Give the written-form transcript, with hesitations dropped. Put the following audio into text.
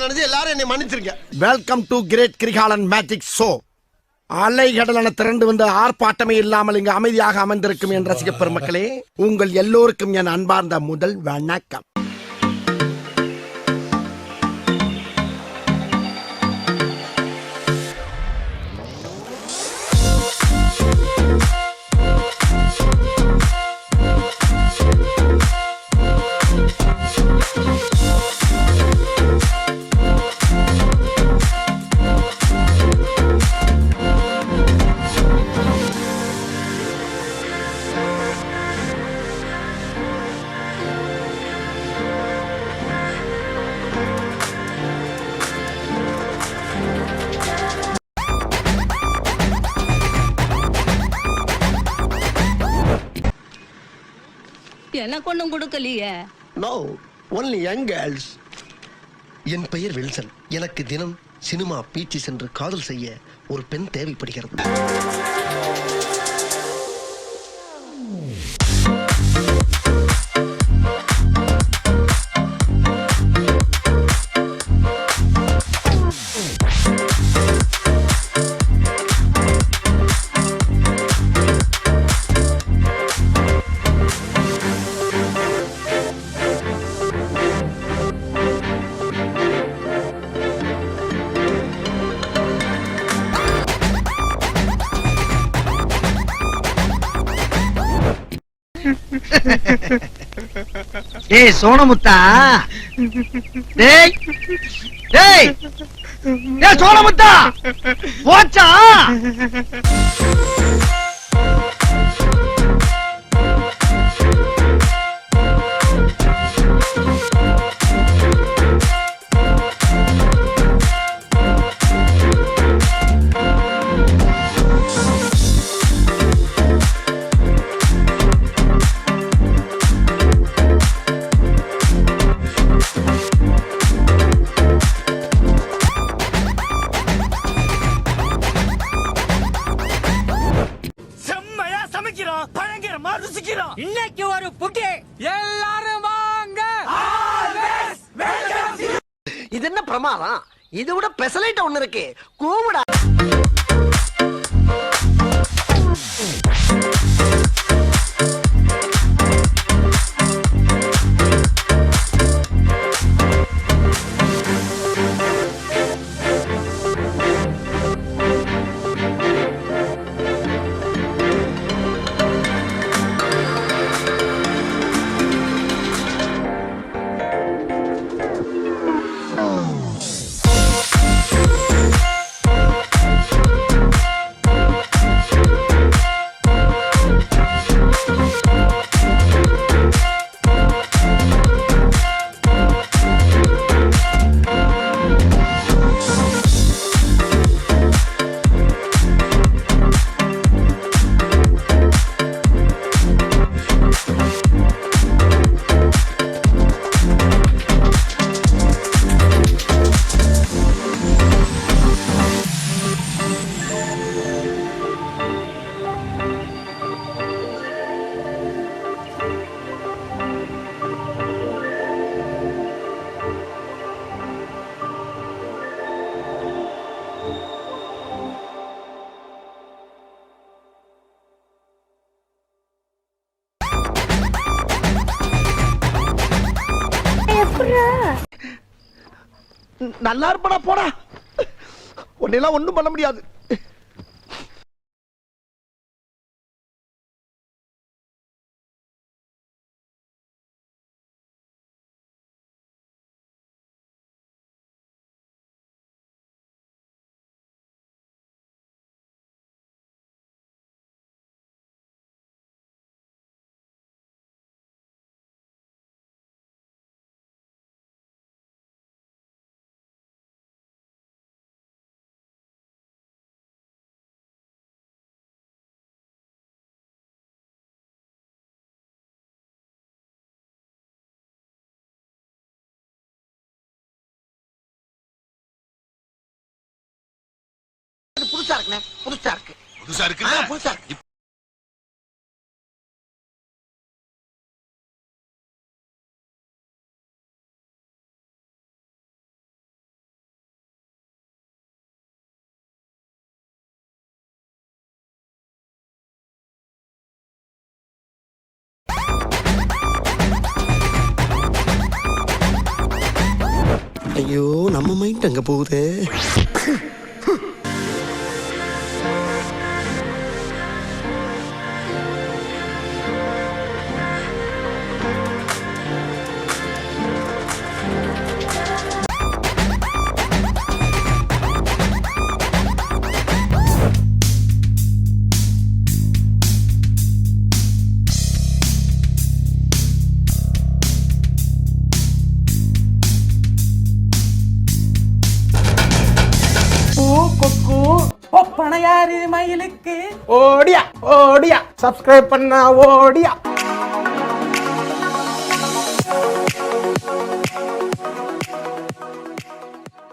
நினைச்சு எல்லாரும் என்னை மன்னிச்சிருங்க. Welcome to great Kirikalan magic show. அலைகடலான திரண்டு வந்து ஆர்ப்பாட்டமே இல்லாமல் இங்கு அமைதியாக அமர்ந்திருக்கும் என் ரசிக பெருமக்களே, உங்கள் எல்லோருக்கும் என் அன்பார்ந்த முதல் வணக்கம். எனக்கு ஒண்ணும் கொடுக்கலையே. No, only young girls. என் பெயர் வில்சன். எனக்கு தினம் சினிமா பீச்சி சென்று காதல் செய்ய ஒரு பெண் தேவைப்படுகிறது. டேய் சோனமுத்தா, டேய் டேய் டேய் சோனமுத்தா, போச்சா? பயங்கரமா ருசிக்கிறோம். இன்னைக்கு ஒரு புட்டி, எல்லாரும் வாங்க. இது என்ன பிரமாதம்? இதை விட பெசலைட் ஒண்ணு இருக்கு, கூவுடா. நல்லா இருப்படா, போடா. உன்னெல்லாம் ஒண்ணும் பண்ண முடியாது. புதுசா இருக்குண்ணே, புதுசா இருக்கு. புதுசா இருக்கு. நம்ம மைண்ட் அங்க போகுது. ஒப்பனையாரு மயிலுக்கு ஓடியா ஓடியா சப்ஸ்கிரைப் பண்ணா ஓடியா.